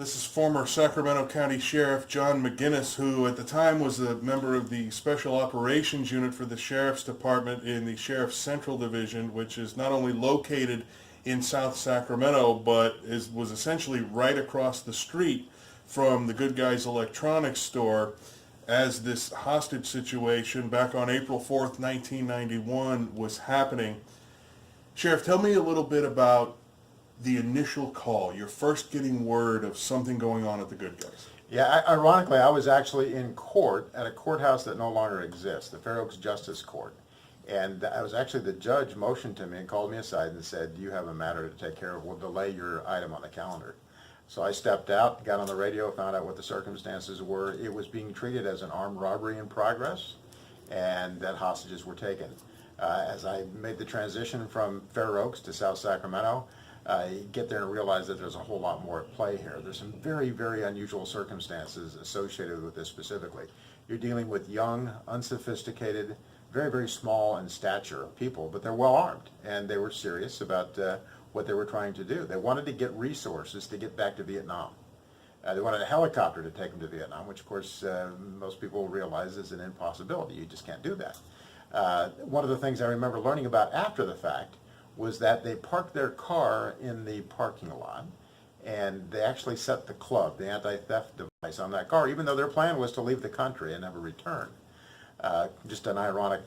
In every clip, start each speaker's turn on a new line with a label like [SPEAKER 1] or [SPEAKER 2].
[SPEAKER 1] This is former Sacramento County Sheriff John McGinnis, who at the time was a member of the Special Operations Unit for the Sheriff's Department in the Sheriff's Central Division, which is not only located in South Sacramento, but was essentially right across the street from the Good Guys Electronics store as this hostage situation back on April 4th, 1991 was happening. Sheriff, tell me a little bit about the initial call, your first getting word of something going on at the Good Guys.
[SPEAKER 2] Yeah, ironically, I was actually in court at a courthouse that no longer exists, the Fair Oaks Justice Court. And I was actually, the judge motioned to me and called me aside and said, "You have a matter to take care of. We'll delay your item on the calendar." So I stepped out, got on the radio, found out what the circumstances were. It was being treated as an armed robbery in progress, and that hostages were taken. As I made the transition from Fair Oaks to South Sacramento, you get there and realize that there's a whole lot more at play here. There's some very, very unusual circumstances associated with this specifically. You're dealing with young, unsophisticated, very, very small in stature people, but they're well armed, and they were serious about what they were trying to do. They wanted to get resources to get back to Vietnam. They wanted a helicopter to take them to Vietnam, which of course most people realize is an impossibility. You just can't do that. One of the things I remember learning about after the fact was that they parked their car in the parking lot, and they actually set the club, the anti-theft device, on that car, even though their plan was to leave the country and never return. Just an ironic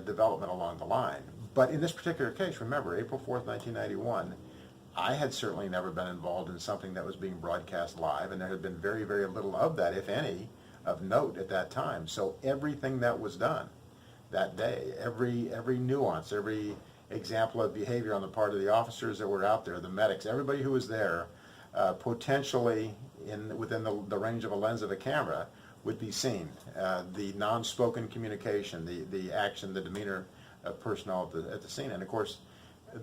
[SPEAKER 2] development along the line. But in this particular case, remember, April 4th, 1991, I had certainly never been involved in something that was being broadcast live, and there had been very, very little of that, if any, of note at that time. So everything that was done that day, every nuance, every example of behavior on the part of the officers that were out there, the medics, everybody who was there, potentially within the range of a lens of a camera, would be seen. The non-spoken communication, the action, the demeanor of personnel at the scene. And of course,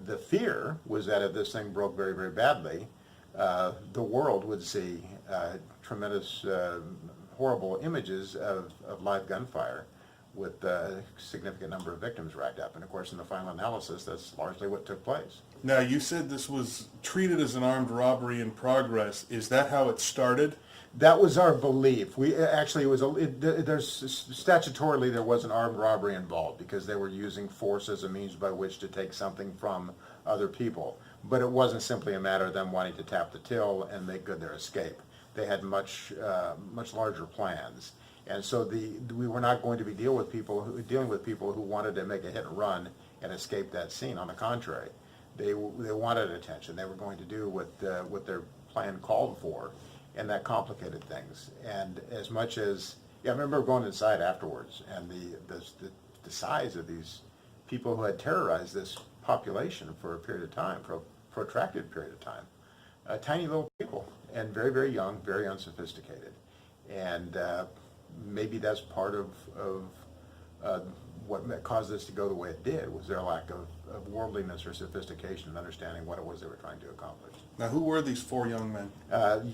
[SPEAKER 2] the fear was that if this thing broke very, very badly, the world would see tremendous, horrible images of live gunfire with a significant number of victims racked up. And of course, in the final analysis, that's largely what took place.
[SPEAKER 1] Now, you said this was treated as an armed robbery in progress. Is that how it started?
[SPEAKER 2] That was our belief. We actually, statutorily there was an armed robbery involved because they were using force as a means by which to take something from other people. But it wasn't simply a matter of them wanting to tap the till and make good their escape. They had much larger plans. And so we were not going to be dealing with people who wanted to make a hit and run and escape that scene. On the contrary, they wanted attention. They were going to do what their plan called for, and that complicated things. And as much as, I remember going inside afterwards, and the size of these people who had terrorized this population for a period of time, for a protracted period of time, tiny little people, and very, very young, very unsophisticated. And maybe that's part of what caused this to go the way it did, was their lack of worldliness or sophistication and understanding what it was they were trying to accomplish.
[SPEAKER 1] Now, who were these four young men?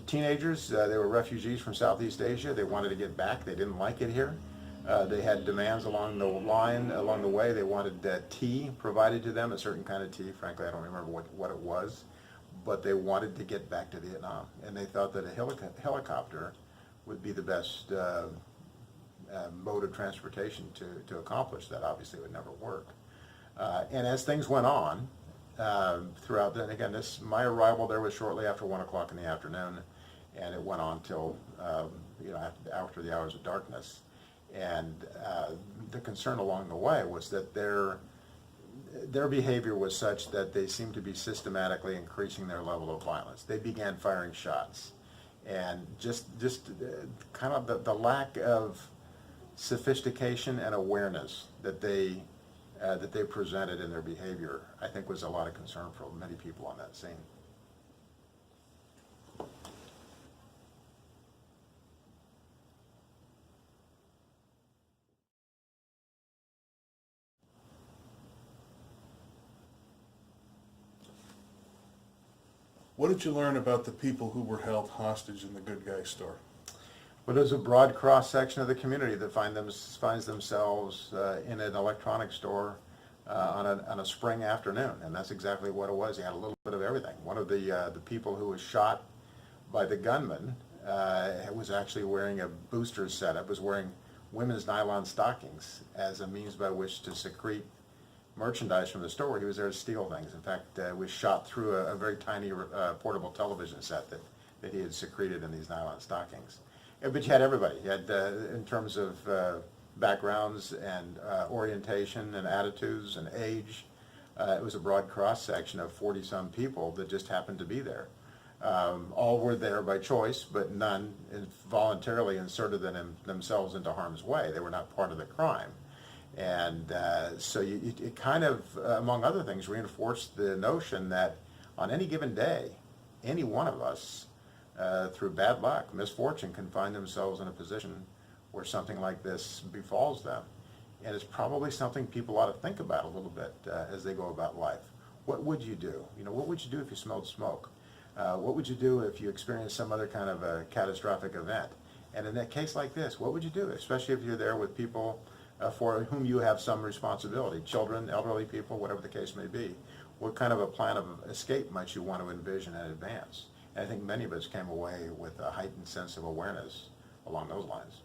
[SPEAKER 2] Teenagers. They were refugees from Southeast Asia. They wanted to get back. They didn't like it here. They had demands along the way. They wanted tea provided to them, a certain kind of tea. Frankly, I don't remember what it was, but they wanted to get back to Vietnam, and they thought that a helicopter would be the best mode of transportation to accomplish that. Obviously, it would never work. And as things went on throughout, then again, my arrival there was shortly after 1 o'clock in the afternoon, and it went on till after the hours of darkness. And the concern along the way was that their behavior was such that they seemed to be systematically increasing their level of violence. They began firing shots, and just kind of the lack of sophistication and awareness that they presented in their behavior, I think, was a lot of concern for many people on that scene.
[SPEAKER 1] What did you learn about the people who were held hostage in the Good Guy store?
[SPEAKER 2] Well, there's a broad cross-section of the community that finds themselves in an electronics store on a spring afternoon, and that's exactly what it was. He had a little bit of everything. One of the people who was shot by the gunman was actually wearing a booster setup, was wearing women's nylon stockings as a means by which to secrete merchandise from the store. He was there to steal things. In fact, was shot through a very tiny portable television set that he had secreted in these nylon stockings. But you had everybody. You had, in terms of backgrounds and orientation and attitudes and age, it was a broad cross-section of 40-some people that just happened to be there. All were there by choice, but none voluntarily inserted themselves into harm's way. They were not part of the crime. And so it kind of, among other things, reinforced the notion that on any given day, any one of us, through bad luck, misfortune, can find themselves in a position where something like this befalls them. And it's probably something people ought to think about a little bit as they go about life. What would you do? You know, what would you do if you smelled smoke? What would you do if you experienced some other kind of a catastrophic event? And in that case like this, what would you do, especially if you're there with people for whom you have some responsibility, children, elderly people, whatever the case may be? What kind of a plan of escape might you want to envision in advance? And I think many of us came away with a heightened sense of awareness along those lines.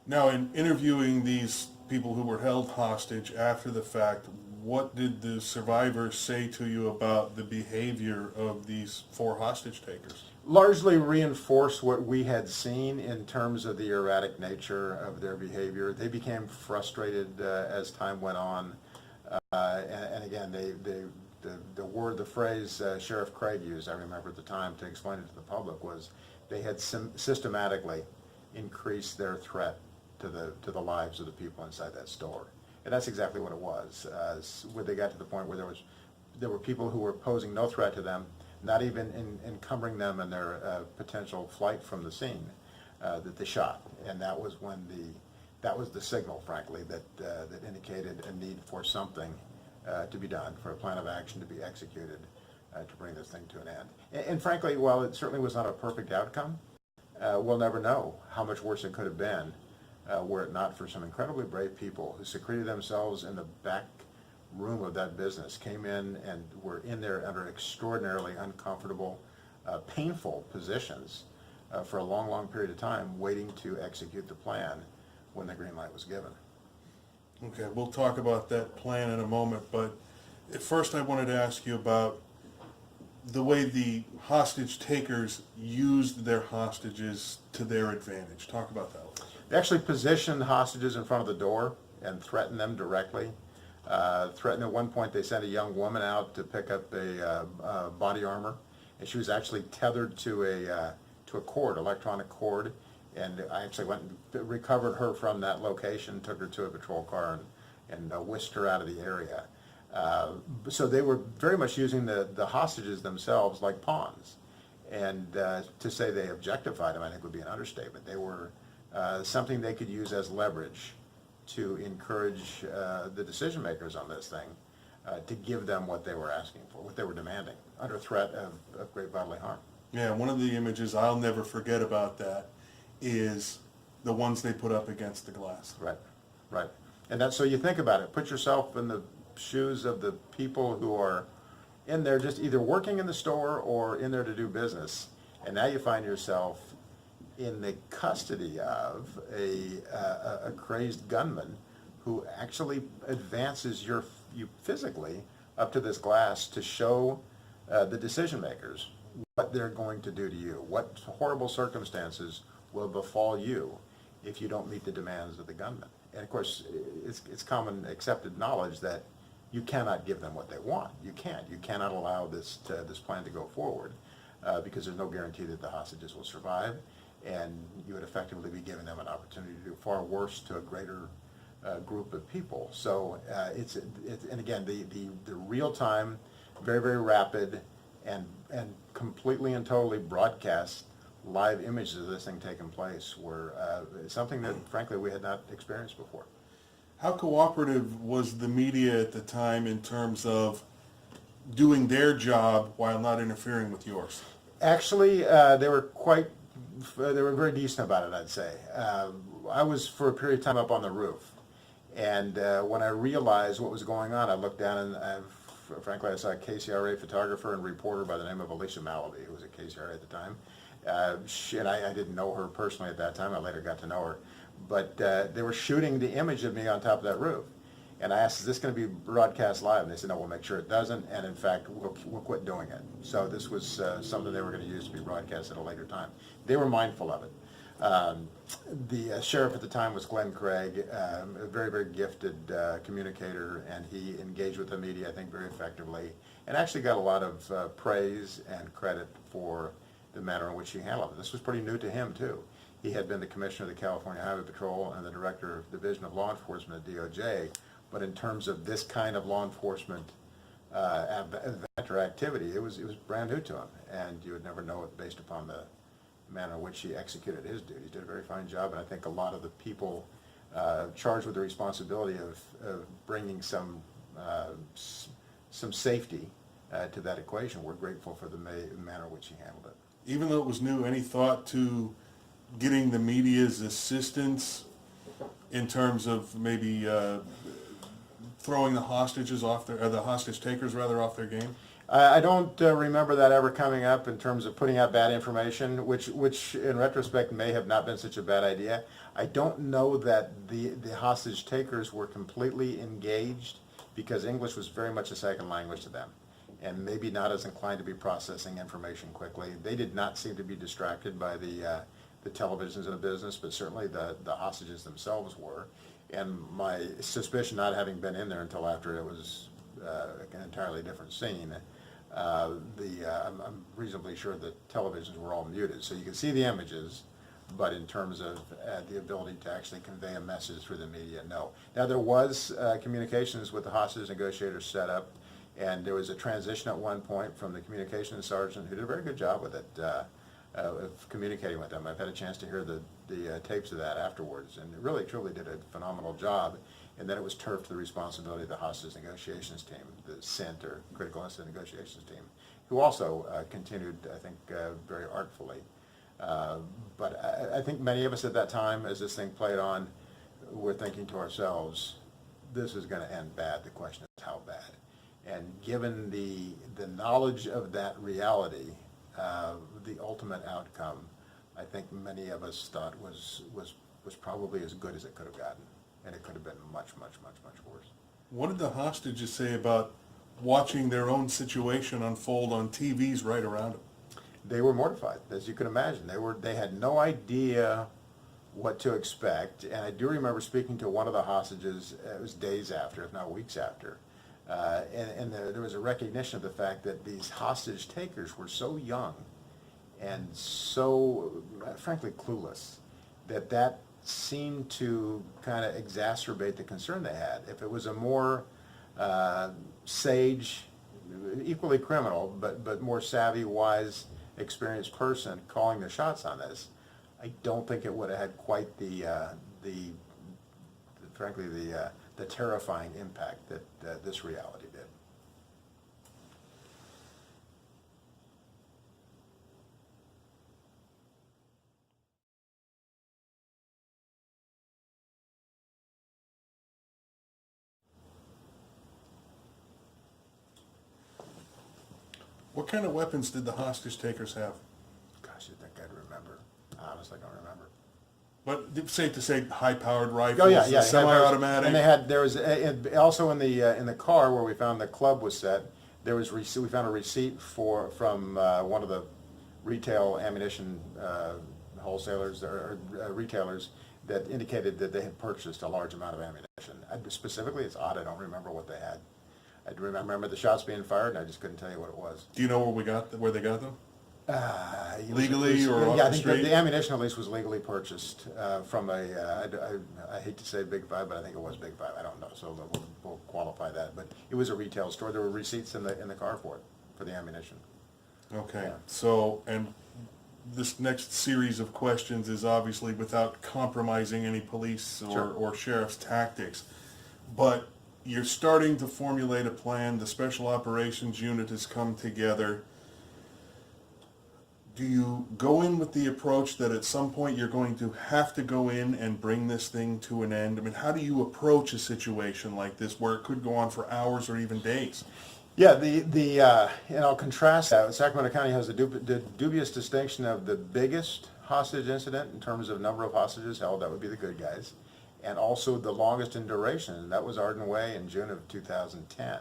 [SPEAKER 1] Now, in interviewing these people who were held hostage after the fact, what did the survivors say to you about the behavior of these 4 hostage takers?
[SPEAKER 2] Largely reinforced what we had seen in terms of the erratic nature of their behavior. They became frustrated as time went on. And again, the phrase Sheriff Craig used, I remember at the time, to explain it to the public, was they had systematically increased their threat to the lives of the people inside that store. And that's exactly what it was. Where they got to the point where there were people who were posing no threat to them, not even encumbering them in their potential flight from the scene, that they shot. And that was the signal, frankly, that indicated a need for something to be done, for a plan of action to be executed to bring this thing to an end. And frankly, while it certainly was not a perfect outcome, we'll never know how much worse it could have been were it not for some incredibly brave people who secreted themselves in the back room of that business, came in and were in there under extraordinarily uncomfortable, painful positions for a long, long period of time, waiting to execute the plan when the green light was given.
[SPEAKER 1] Okay, we'll talk about that plan in a moment, but at first I wanted to ask you about the way the hostage takers used their hostages to their advantage. Talk about that.
[SPEAKER 2] They actually positioned hostages in front of the door and threatened them directly. Threatened at one point, they sent a young woman out to pick up a body armor, and she was actually tethered to a cord, electronic cord, and I actually went and recovered her from that location, took her to a patrol car, and whisked her out of the area. So they were very much using the hostages themselves like pawns, and to say they objectified them, I think, would be an understatement. They were something they could use as leverage to encourage the decision makers on this thing to give them what they were asking for, what they were demanding, under threat of great bodily harm.
[SPEAKER 1] Yeah, one of the images I'll never forget about that is the ones they put up against the glass.
[SPEAKER 2] Right, right. And that's, so you think about it, put yourself in the shoes of the people who are in there just either working in the store or in there to do business, and now you find yourself in the custody of a crazed gunman who actually advances you physically up to this glass to show the decision makers what they're going to do to you, what horrible circumstances will befall you if you don't meet the demands of the gunman. And of course, it's common accepted knowledge that you cannot give them what they want. You can't. You cannot allow this plan to go forward because there's no guarantee that the hostages will survive, and you would effectively be giving them an opportunity to do far worse to a greater group of people. So and again, the real time, very, very rapid, and completely and totally broadcast live images of this thing taking place were something that, frankly, we had not experienced before.
[SPEAKER 1] How cooperative was the media at the time in terms of doing their job while not interfering with yours?
[SPEAKER 2] Actually, they were very decent about it, I'd say. I was, for a period of time, up on the roof. And when I realized what was going on, I looked down and frankly, I saw a KCRA photographer and reporter by the name of Alicia Malaby, who was at KCRA at the time. And I didn't know her personally at that time. I later got to know her. But they were shooting the image of me on top of that roof. And I asked, is this going to be broadcast live? And they said, no, we'll make sure it doesn't. And in fact, we'll quit doing it. So this was something they were going to use to be broadcast at a later time. They were mindful of it. The sheriff at the time was Glenn Craig, a very, very gifted communicator, and he engaged with the media, I think, very effectively, and actually got a lot of praise and credit for the manner in which he handled it. This was pretty new to him, too. He had been the commissioner of the California Highway Patrol and the director of Division of Law Enforcement at DOJ, but in terms of this kind of law enforcement event or activity, it was brand new to him, and you would never know it based upon the manner in which he executed his duties. He did a very fine job, and I think a lot of the people charged with the responsibility of bringing some safety to that equation were grateful for the manner in which he handled it.
[SPEAKER 1] Even though it was new, any thought to getting the media's assistance in terms of maybe throwing the hostages off the hostage takers rather off their game?
[SPEAKER 2] I don't remember that ever coming up in terms of putting out bad information, which in retrospect may have not been such a bad idea. I don't know that the hostage takers were completely engaged because English was very much a second language to them and maybe not as inclined to be processing information quickly. They did not seem to be distracted by the televisions in the business, but certainly the hostages themselves were. And my suspicion, not having been in there until after it was an entirely different scene, I'm reasonably sure the televisions were all muted, so you could see the images, but in terms of the ability to actually convey a message through the media, no. Now there was communications with the hostage negotiators set up, and there was a transition at one point from the communications sergeant, who did a very good job with it, of communicating with them. I've had a chance to hear the tapes of that afterwards, and it really truly did a phenomenal job. And then it was turfed to the responsibility of the hostage negotiations team, the CINT, or Critical Incident Negotiations team, who also continued, I think, very artfully. But I think many of us at that time, as this thing played on, were thinking to ourselves, this is going to end bad. The question is how bad. And given the knowledge of that reality, the ultimate outcome, I think many of us thought was probably as good as it could have gotten. And it could have been much, much, much, much worse.
[SPEAKER 1] What did the hostages say about watching their own situation unfold on TVs right around them?
[SPEAKER 2] They were mortified, as you can imagine. They had no idea what to expect. And I do remember speaking to one of the hostages, it was days after, if not weeks after, and there was a recognition of the fact that these hostage takers were so young and so, frankly, clueless, that seemed to kind of exacerbate the concern they had. If it was a more sage, equally criminal, but more savvy, wise, experienced person calling the shots on this, I don't think it would have had quite frankly, the terrifying impact that this reality did.
[SPEAKER 1] What kind of weapons did the hostage takers have?
[SPEAKER 2] Gosh, I think I'd remember. I honestly don't remember.
[SPEAKER 1] But it's safe to say high-powered rifles,
[SPEAKER 2] Oh yeah.
[SPEAKER 1] semi-automatic.
[SPEAKER 2] And there was also in the car where we found the club was set. We found a receipt from one of the retail ammunition wholesalers or retailers that indicated that they had purchased a large amount of ammunition. Specifically, it's odd, I don't remember what they had. I remember the shots being fired, and I just couldn't tell you what it was.
[SPEAKER 1] Do you know where they got them? Legally or off
[SPEAKER 2] yeah,
[SPEAKER 1] the
[SPEAKER 2] I think
[SPEAKER 1] street?
[SPEAKER 2] the ammunition at least was legally purchased from I hate to say Big Five, but I think it was Big Five. I don't know, so we'll qualify that. But it was a retail store. There were receipts in the car for the ammunition.
[SPEAKER 1] Okay,
[SPEAKER 2] Yeah.
[SPEAKER 1] so, and this next series of questions is obviously without compromising any police or sheriff's tactics, but you're starting to formulate a plan. The Special Operations Unit has come together. Do you go in with the approach that at some point you're going to have to go in and bring this thing to an end? I mean, how do you approach a situation like this where it could go on for hours or even days?
[SPEAKER 2] Yeah, and I'll contrast that. Sacramento County has the dubious distinction of the biggest hostage incident in terms of number of hostages held. That would be the good guys, and also the longest in duration. And that was Arden Way in June of 2010,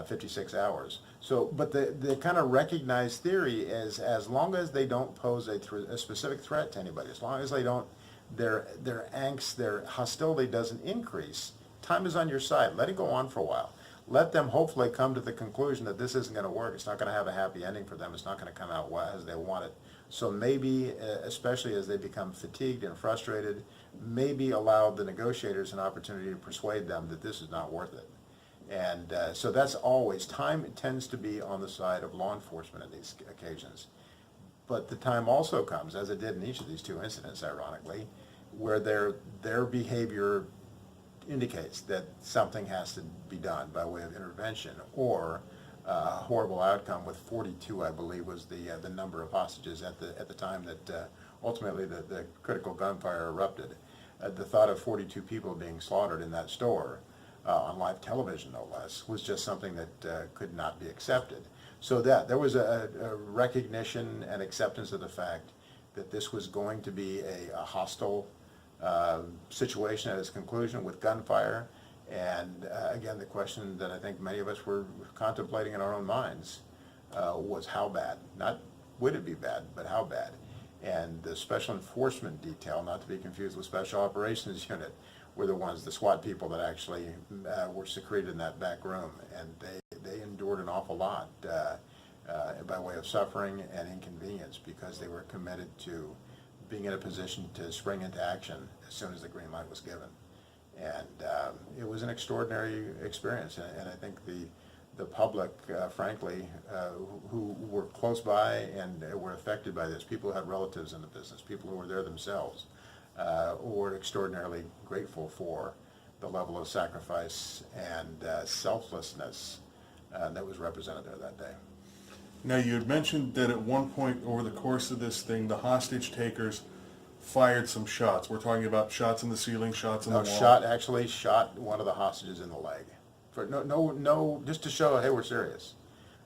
[SPEAKER 2] 56 hours. So, but the kind of recognized theory is as long as they don't pose a specific threat to anybody, as long as they don't, their angst, their hostility doesn't increase, time is on your side. Let it go on for a while. Let them hopefully come to the conclusion that this isn't going to work. It's not going to have a happy ending for them. It's not going to come out as they want it. So maybe, especially as they become fatigued and frustrated, maybe allow the negotiators an opportunity to persuade them that this is not worth it. And so that's always, time tends to be on the side of law enforcement in these occasions. But the time also comes, as it did in each of these two incidents, ironically, where their behavior indicates that something has to be done by way of intervention, or a horrible outcome with 42, I believe, was the number of hostages at the time that ultimately the critical gunfire erupted. The thought of 42 people being slaughtered in that store on live television, no less, was just something that could not be accepted. So that there was a recognition and acceptance of the fact that this was going to be a hostile situation at its conclusion with gunfire. And again, the question that I think many of us were contemplating in our own minds was how bad. Not would it be bad, but how bad. And the Special Enforcement Detail, not to be confused with Special Operations Unit, were the ones, the SWAT people that actually were secreted in that back room. And they endured an awful lot by way of suffering and inconvenience because they were committed to being in a position to spring into action as soon as the green light was given. And it was an extraordinary experience. And I think the public, frankly, who were close by and were affected by this, people who had relatives in the business, people who were there themselves, were extraordinarily grateful for the level of sacrifice and selflessness that was represented there that day.
[SPEAKER 1] Now, you had mentioned that at one point over the course of this thing, the hostage takers fired some shots. We're talking about shots in the ceiling, shots in the wall.
[SPEAKER 2] Actually shot one of the hostages in the leg. For no, just to show, hey, we're serious.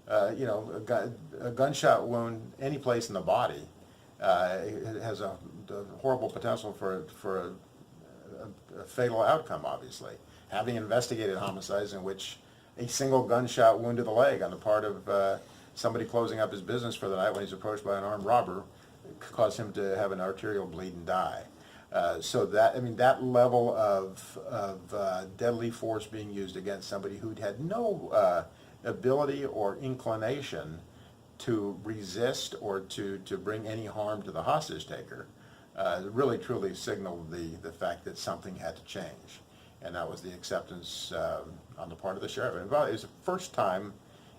[SPEAKER 2] A gunshot wound any place in the body it has a horrible potential for a fatal outcome, obviously. Having investigated homicides in which a single gunshot wound to the leg on the part of somebody closing up his business for the night when he's approached by an armed robber caused him to have an arterial bleed and die. So that level of deadly force being used against somebody who'd had no ability or inclination to resist or to bring any harm to the hostage taker really truly signaled the fact that something had to change. And that was the acceptance on the part of the sheriff. And it was the first time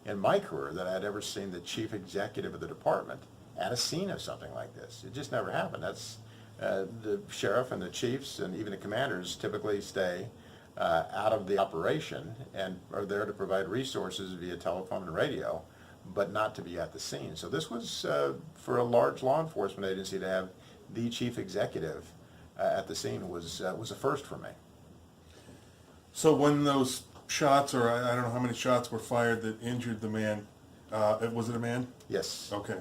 [SPEAKER 2] in my career that I had ever seen the chief executive of the department at a scene of something like this. It just never happened. That's the sheriff and the chiefs and even the commanders typically stay out of the operation and are there to provide resources via telephone and radio, but not to be at the scene. So this was, for a large law enforcement agency to have the chief executive at the scene was a first for me.
[SPEAKER 1] So when those shots, or I don't know how many shots were fired that injured the man, was it a man?
[SPEAKER 2] Yes.
[SPEAKER 1] Okay.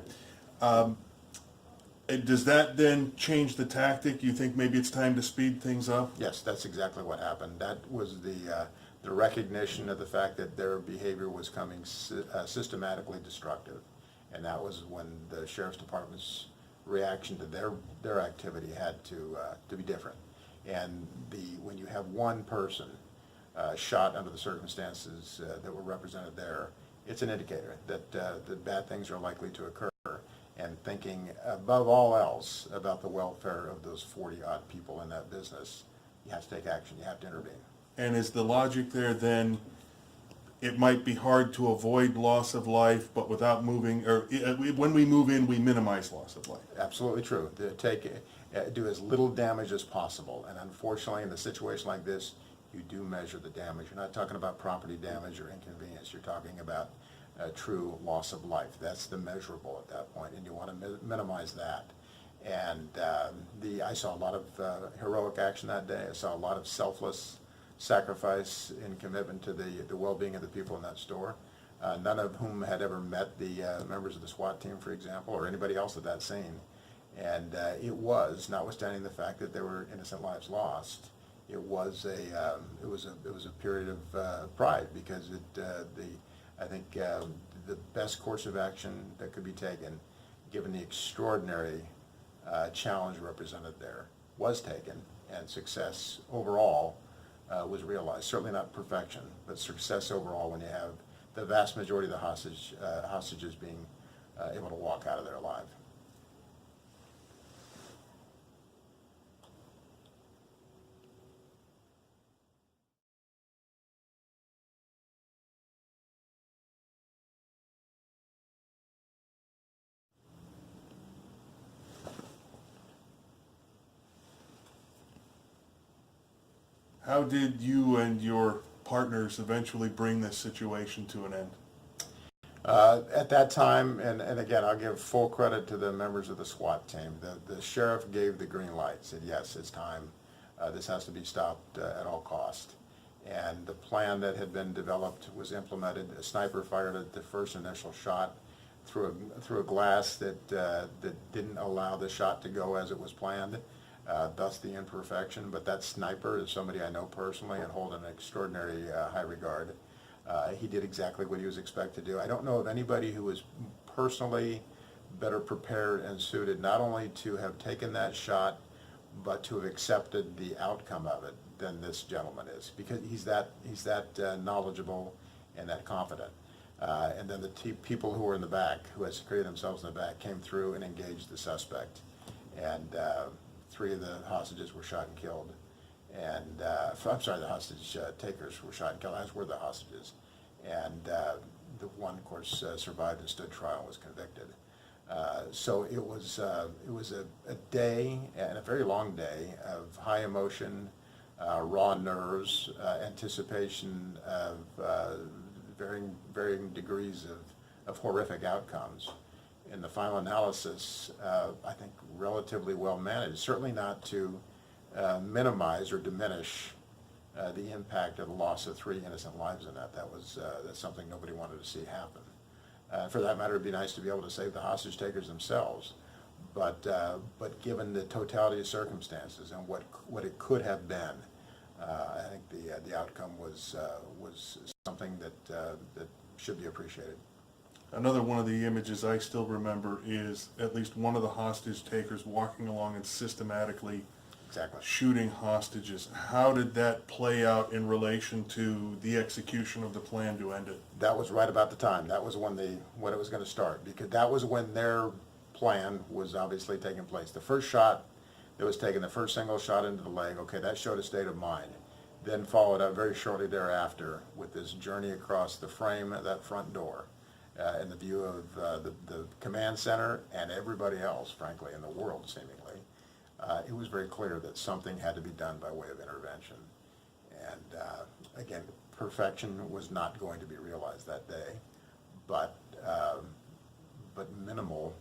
[SPEAKER 1] Does that then change the tactic? You think maybe it's time to speed things up?
[SPEAKER 2] Yes, that's exactly what happened. That was the recognition of the fact that their behavior was coming systematically destructive, and that was when the sheriff's department's reaction to their activity had to be different. And when you have one person shot under the circumstances that were represented there, it's an indicator that bad things are likely to occur. And thinking above all else about the welfare of those 40-odd people in that business, you have to take action, you have to intervene.
[SPEAKER 1] And is the logic there then, it might be hard to avoid loss of life, but without moving, or when we move in, we minimize loss of life?
[SPEAKER 2] Absolutely true. Do as little damage as possible. And unfortunately, in a situation like this, you do measure the damage. You're not talking about property damage or inconvenience. You're talking about true loss of life. That's the measurable at that point, and you want to minimize that. And I saw a lot of heroic action that day. I saw a lot of selfless sacrifice and commitment to the well-being of the people in that store. none of whom had ever met the members of the SWAT team, for example, or anybody else at that scene. And it was, notwithstanding the fact that there were innocent lives lost, it was a period of pride, because I think the best course of action that could be taken, given the extraordinary challenge represented there, was taken, and success overall was realized. Certainly not perfection, but success overall when you have the vast majority of the hostages being able to walk out of there alive.
[SPEAKER 1] How did you and your partners eventually bring this situation to an end?
[SPEAKER 2] At that time, and again, I'll give full credit to the members of the SWAT team. The sheriff gave the green light, said, yes, it's time. This has to be stopped at all cost. And the plan that had been developed was implemented. A sniper fired at the first initial shot through a glass that didn't allow the shot to go as it was planned. Thus the imperfection. But that sniper is somebody I know personally and hold in extraordinary high regard. He did exactly what he was expected to do. I don't know of anybody who was personally better prepared and suited not only to have taken that shot, but to have accepted the outcome of it than this gentleman is, because he's that knowledgeable and that confident. And then the people who were in the back, who had secreted themselves in the back, came through and engaged the suspect. And 3 of the hostages were shot and killed. And I'm sorry, the hostage takers were shot and killed, as were the hostages. And the one, of course, survived and stood trial and was convicted. So it was a day, and a very long day, of high emotion, raw nerves, anticipation of varying degrees of horrific outcomes. In the final analysis, I think relatively well managed, certainly not to minimize or diminish the impact of the loss of 3 innocent lives in that. That's something nobody wanted to see happen. For that matter, it'd be nice to be able to save the hostage takers themselves, but given the totality of circumstances and what it could have been, I think the outcome was something that should be appreciated.
[SPEAKER 1] Another one of the images I still remember is at least one of the hostage takers walking along and systematically shooting hostages. How did that play out in relation to the execution of the plan to end it?
[SPEAKER 2] That was right about the time. That was when it was going to start, because that was when their plan was obviously taking place. The first shot that was taken, the first single shot into the leg, okay, that showed a state of mind. Then followed up very shortly thereafter with this journey across the frame of that front door, in the view of the command center and everybody else, frankly, in the world, seemingly. It was very clear that something had to be done by way of intervention. And again, perfection was not going to be realized that day, but minimal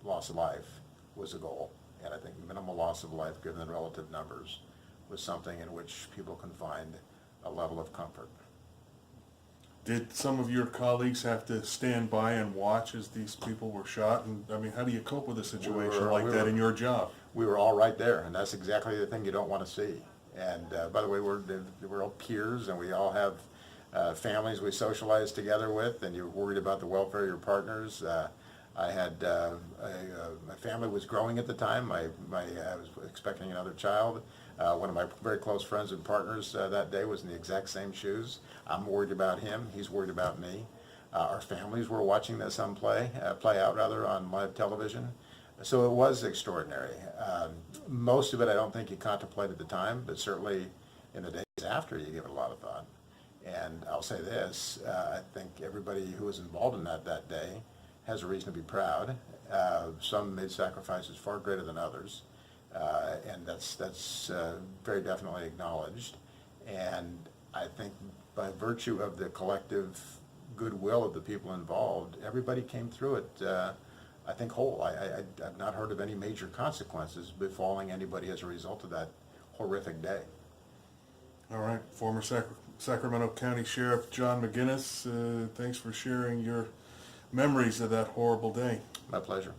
[SPEAKER 2] loss of life was the goal. And I think minimal loss of life, given the relative numbers, was something in which people can find a level of comfort.
[SPEAKER 1] Did some of your colleagues have to stand by and watch as these people were shot? And I mean, how do you cope with a situation like that in your job?
[SPEAKER 2] We were all right there, and that's exactly the thing you don't want to see. And by the way, we're all peers, and we all have families we socialize together with, and you're worried about the welfare of your partners. I had my family was growing at the time. I was expecting another child. One of my very close friends and partners that day was in the exact same shoes. I'm worried about him. He's worried about me. Our families were watching this play out on live television. So it was extraordinary. Most of it I don't think you contemplate at the time, but certainly in the days after you give it a lot of thought. And I'll say this, I think everybody who was involved in that day has a reason to be proud. Some made sacrifices far greater than others, and that's very definitely acknowledged. And I think by virtue of the collective goodwill of the people involved, everybody came through it, I think, whole. I've not heard of any major consequences befalling anybody as a result of that horrific day.
[SPEAKER 1] All right, former Sacramento County Sheriff John McGinnis, thanks for sharing your memories of that horrible day.
[SPEAKER 2] My pleasure.